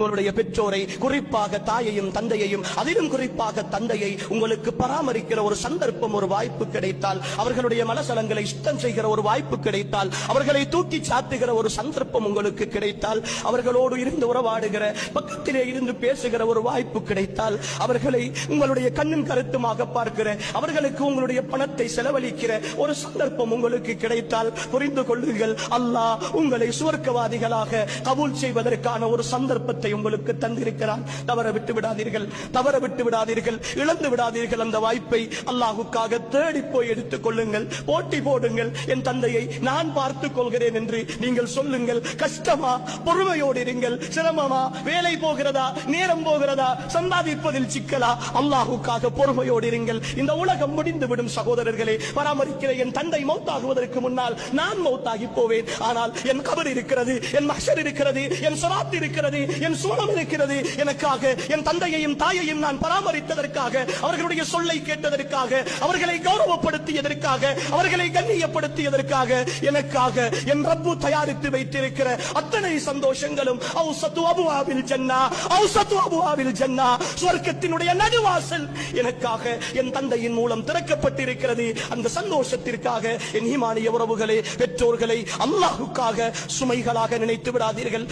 உங்களுடைய பெற்றோரை, குறிப்பாக தாயையும் தந்தையையும், அதிலும் குறிப்பாக தந்தையை உங்களுக்கு பராமரிக்கிற ஒரு சந்தர்ப்பம், ஒரு வாய்ப்பு கிடைத்தால், அவர்களுடைய மனசலங்களை சுத்தம் செய்கிற ஒரு வாய்ப்பு கிடைத்தால், அவர்களை தூக்கி சாத்துகிற ஒரு சந்தர்ப்பம் உங்களுக்கு கிடைத்தால், அவர்களோடு இருந்து உறவாடுகிற, பக்கத்திலே இருந்து பேசுகிற ஒரு வாய்ப்பு கிடைத்தால், அவர்களை உங்களுடைய கண்ணின் கருத்துமாக பார்க்கிற, அவர்களுக்கு உங்களுடைய பணத்தை செலவழிக்கிற ஒரு சந்தர்ப்பம் உங்களுக்கு கிடைத்தால், புரிந்து கொள்ளுங்கள், அல்லாஹ் உங்களை சுவர்க்கவாதிகளாக கபூல் செய்வதற்கான ஒரு சந்தர்ப்பத்தை உங்களுக்கு தந்திருக்கிறான். தவற விட்டு விடாதீர்கள், தவற விட்டு விடாதீர்கள், இழந்து விடாதீர்கள். அந்த வாய்ப்பை அல்லாஹ்வுக்காக தேடி போய் எடுத்துக் கொள்ளுங்கள். போட்டி போடுங்கள். என் தந்தையை நான் பார்த்துக் கொள்கிறேன் என்று நீங்கள் சொல்லுங்கள். கஷ்டமா? பொறுமையோடு இருங்கள். சிரமமா? வேலை போகிறதா? நேரம் போகிறதா? சம்பாதிப்பதில் சிக்கலா? அல்லாஹ்வுக்காக பொறுமையோடு இருங்கள். இந்த உலகம் முடிந்துவிடும் சகோதரர்களே. பராமரிக்கிற என் தந்தை மௌத்தாகுவதற்கு முன்னால் நான் மௌத்தாகி போவேன். ஆனால் என் கபர் இருக்கிறது, என் மஹ்ஷர் இருக்கிறது, என் ஸிராத் இருக்கிறது, என் சுவனம் இருக்கிறது. எனக்காக என் தந்தையையும் தாயையும் நான் பராமரித்ததற்காக, அவர்களுடைய சொல்லை கேட்டதற்காக, அவர்களை கௌரவப்படுத்தியதற்காக, அவர்களை கண்ணியப்படுத்தியதற்காக, எனக்காக என் ரப்பு தயாரித்து வைத்திருக்கிற அத்தனை சந்தோஷங்களும் அவுஸது அபுவாபில் ஜன்னா, அவுஸது அபுவாபில் ஜன்னா, சுவர்க்கத்தினுடைய நடுவாசல் எனக்காக என் தந்தையின் மூலம் திறக்கப்பட்டிருக்கிறது. அந்த சந்தோஷத்திற்காக என் ஈமானிய உறவுகளே, பெற்றோர்களை அல்லாஹ்வுக்காக சுமைகளாக நினைத்து விடாதீர்கள்.